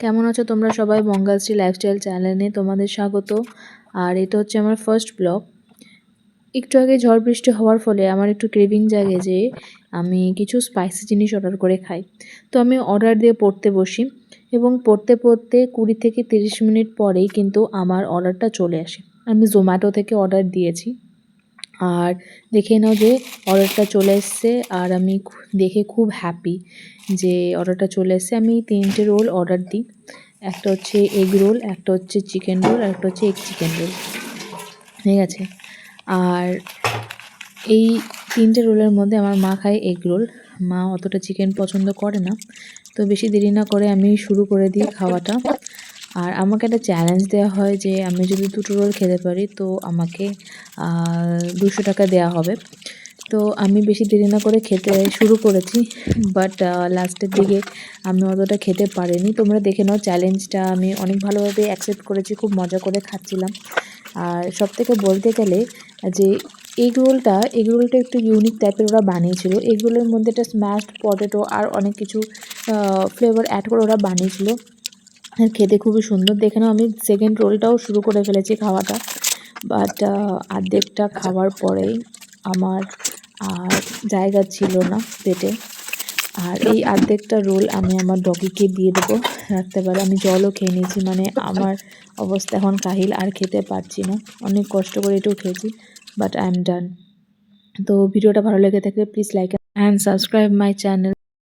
কেমন আছো তোমরা সবাই? মঙ্গলশ্রী লাইফস্টাইল চ্যানেলে তোমাদের স্বাগত। আর এটা হচ্ছে আমার ফার্স্ট ব্লগ। একটু আগে ঝড় বৃষ্টি হওয়ার ফলে আমার একটু ক্রেভিং জাগে যে আমি কিছু স্পাইসি জিনিস অর্ডার করে খাই। তো আমি অর্ডার দিয়ে পড়তে বসি এবং পড়তে পড়তে 20 থেকে 30 মিনিট পরেই কিন্তু আমার অর্ডারটা চলে আসে। আমি জোম্যাটো থেকে অর্ডার দিয়েছি। আর দেখে নাও যে অর্ডারটা চলে এসছে আর আমি দেখে খুব হ্যাপি যে অর্ডারটা চলে এসছে। আমি 3টে রোল অর্ডার দিই। একটা হচ্ছে এগ রোল, একটা হচ্ছে চিকেন রোল, আর একটা হচ্ছে এগ চিকেন রোল। ঠিক আছে। আর এই 3টে রোলের মধ্যে আমার মা খায় এগ রোল। মা অতটা চিকেন পছন্দ করে না। তো বেশি দেরি না করে আমি শুরু করে দিই খাওয়াটা। আর আমাকে একটা চ্যালেঞ্জ দেওয়া হয় যে আমি যদি 2টো রোল খেতে পারি তো আমাকে 200 টাকা দেওয়া হবে। তো আমি বেশি দেরি না করে খেতে শুরু করেছি, বাট লাস্টের দিকে আমি অতটা খেতে পারিনি। তোমরা দেখে নাও চ্যালেঞ্জটা আমি অনেক ভালোভাবে অ্যাকসেপ্ট করেছি, খুব মজা করে খাচ্ছিলাম। আর সবথেকে বলতে গেলে যে এগ রোলটা একটু ইউনিক টাইপের ওরা বানিয়েছিল। এগ রোলের মধ্যে একটা স্ম্যাশড পটেটো আর অনেক কিছু ফ্লেভার অ্যাড করে ওরা বানিয়েছিল। আর খেতে খুবই সুন্দর। দেখে নাও আমি সেকেন্ড রোলটাও শুরু করে ফেলেছি খাওয়াটা, বাট অর্ধেকটা খাওয়ার পরেই আমার আর জায়গা ছিল না পেটে। আর এই অর্ধেকটা রোল আমি আমার ডগিকে দিয়ে দেবো রাত্রেবেলা। আমি জলও খেয়ে নিয়েছি, মানে আমার অবস্থা এখন কাহিল, আর খেতে পারছি না। অনেক কষ্ট করে এটাও খেয়েছি, বাট আই এম ডান। তো ভিডিওটা ভালো লেগে থাকলে please like and subscribe my channel.